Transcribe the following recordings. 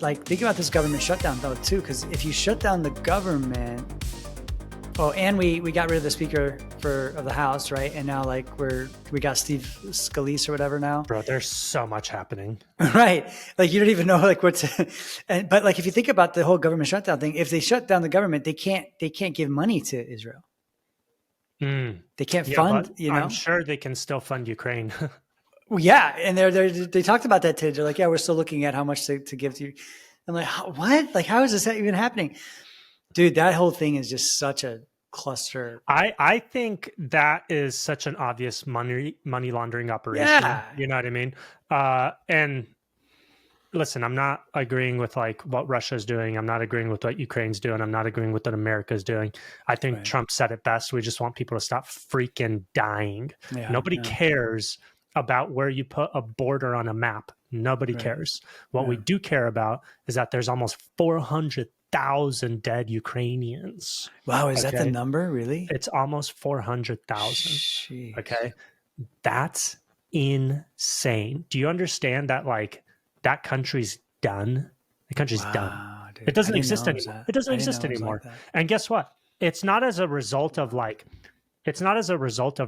like, think about this government shutdown though too, because if you shut down the government, oh, and we got rid of the Speaker of the House, right? And now like we got Steve Scalise or whatever now. Bro, there's so much happening. Right. Like you don't even know like what's but like if you think about the whole government shutdown thing, if they shut down the government, they can't give money to Israel. They can't fund, you know. I'm sure they can still fund Ukraine. Well, yeah, and they talked about that today. They're like, yeah, we're still looking at how much to give to you. I'm like, what? Like, how is this even happening? Dude, that whole thing is just such a cluster. I think that is such an obvious money laundering operation. Yeah. You know what I mean? And listen, I'm not agreeing with like what Russia's doing. I'm not agreeing with what Ukraine's doing. I'm not agreeing with what America's doing. I think Trump said it best. We just want people to stop freaking dying. Yeah, Nobody cares about where you put a border on a map. Nobody cares. What we do care about is that there's almost 400,000 dead Ukrainians. Wow, is that the number, really? It's almost 400,000. Okay. That's insane. Do you understand that like that country's done? The country's done. Dude, it doesn't exist anymore. It doesn't exist anymore. Like and guess what? It's not as a result of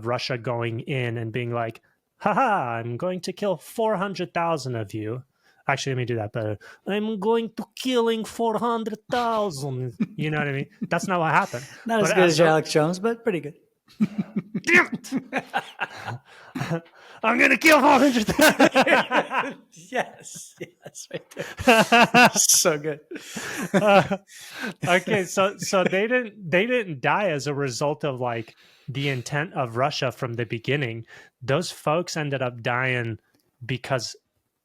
Russia going in and being like, haha, I'm going to kill 400,000 of you. Actually, let me do that better. I'm going to killing 400,000. You know what I mean? That's not what happened. Not as good as Alex Jones, but pretty good. Damn it! I'm going to kill 400,000. Yes, right there. So good. Okay, so they didn't die as a result of like the intent of Russia from the beginning. Those folks ended up dying because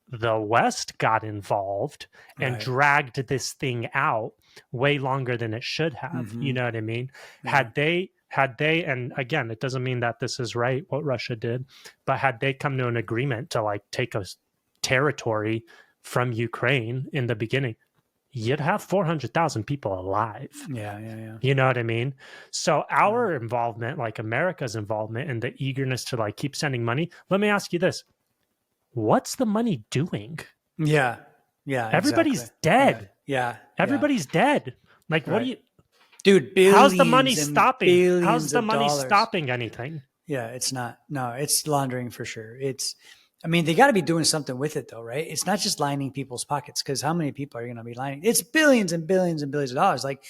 the West got involved and dragged this thing out way longer than it should have. You know what I mean? Yeah. Had they, and again, it doesn't mean that this is right, what Russia did, but had they come to an agreement to like take a territory from Ukraine in the beginning, you'd have 400,000 people alive. Yeah. You know what I mean? So our involvement, like America's involvement and the eagerness to like keep sending money, let me ask you this. What's the money doing? Yeah. Everybody's dead. Yeah. Everybody's dead. Like, what do you... Dude, how's the money stopping? How's the money stopping anything? Yeah, it's not. No, it's laundering for sure. I mean, they got to be doing something with it though, right? It's not just lining people's pockets, because how many people are going to be lining? It's billions and billions and billions of dollars. Like,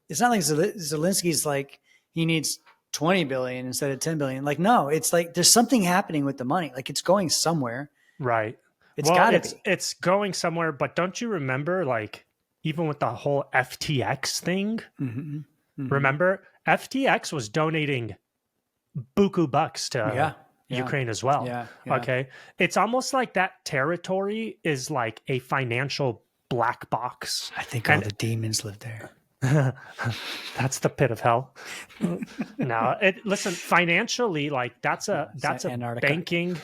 it's not like Zelensky's like, he needs 20 billion instead of 10 billion. Like, no, it's like there's something happening with the money. Like, it's going somewhere. Right. It's gotta be. It's going somewhere, but don't you remember, like, even with the whole FTX thing, remember FTX was donating buku bucks to Ukraine as well. Yeah. Okay. It's almost like that territory is like a financial black box. I think all the demons live there. That's the pit of hell. No, listen, financially, like that's a banking.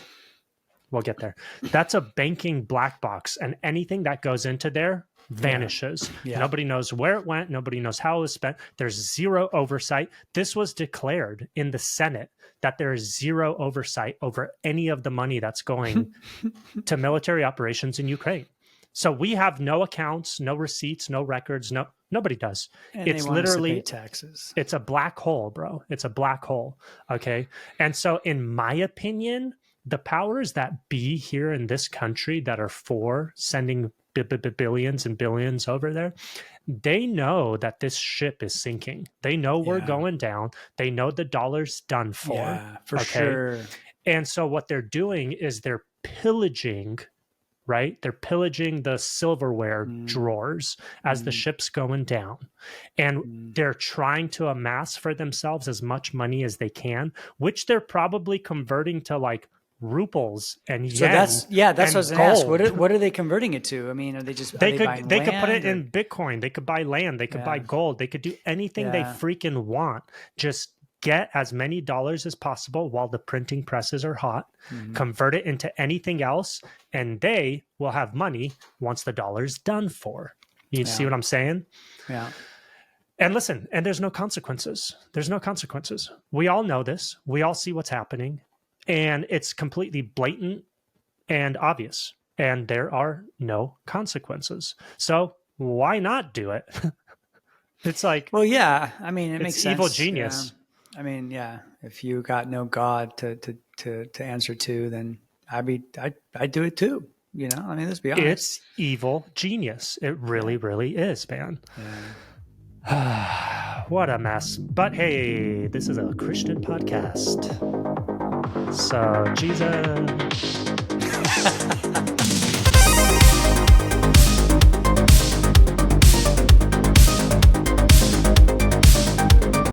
We'll get there. That's a banking black box, and anything that goes into there vanishes. Yeah. Nobody knows where it went. Nobody knows how it was spent. There's zero oversight. This was declared in the Senate that there is zero oversight over any of the money that's going to military operations in Ukraine. So we have no accounts, no receipts, no records, nobody does. And it's literally pay taxes. It's a black hole, bro. It's a black hole. Okay. And so in my opinion, the powers that be here in this country that are for sending billions and billions over there, they know that this ship is sinking. They know we're going down. They know the dollar's done for. Yeah, for sure. And so what they're doing is they're pillaging, right? They're pillaging the silverware drawers as the ship's going down. And they're trying to amass for themselves as much money as they can, which they're probably converting to like rubles and yen. So that's what I was going to ask. What are they converting it to? I mean, are they just they could put it in Bitcoin. They could buy land. They could buy gold. They could do anything they freaking want. Just get as many dollars as possible while the printing presses are hot. Convert it into anything else, and they will have money once the dollar's done for. You see what I'm saying? Yeah. And listen, and there's no consequences. There's no consequences. We all know this. We all see what's happening. And it's completely blatant and obvious. and there are no consequences. So why not do it? It's like, Well, yeah. I mean, it makes it's sense. evil genius. I mean, yeah. If you got no God to answer to, then I'd do it too. You know, I mean, let's be honest. It's evil genius. It really, really is, man. Yeah. What a mess. But hey, this is a Christian podcast. So, Jesus.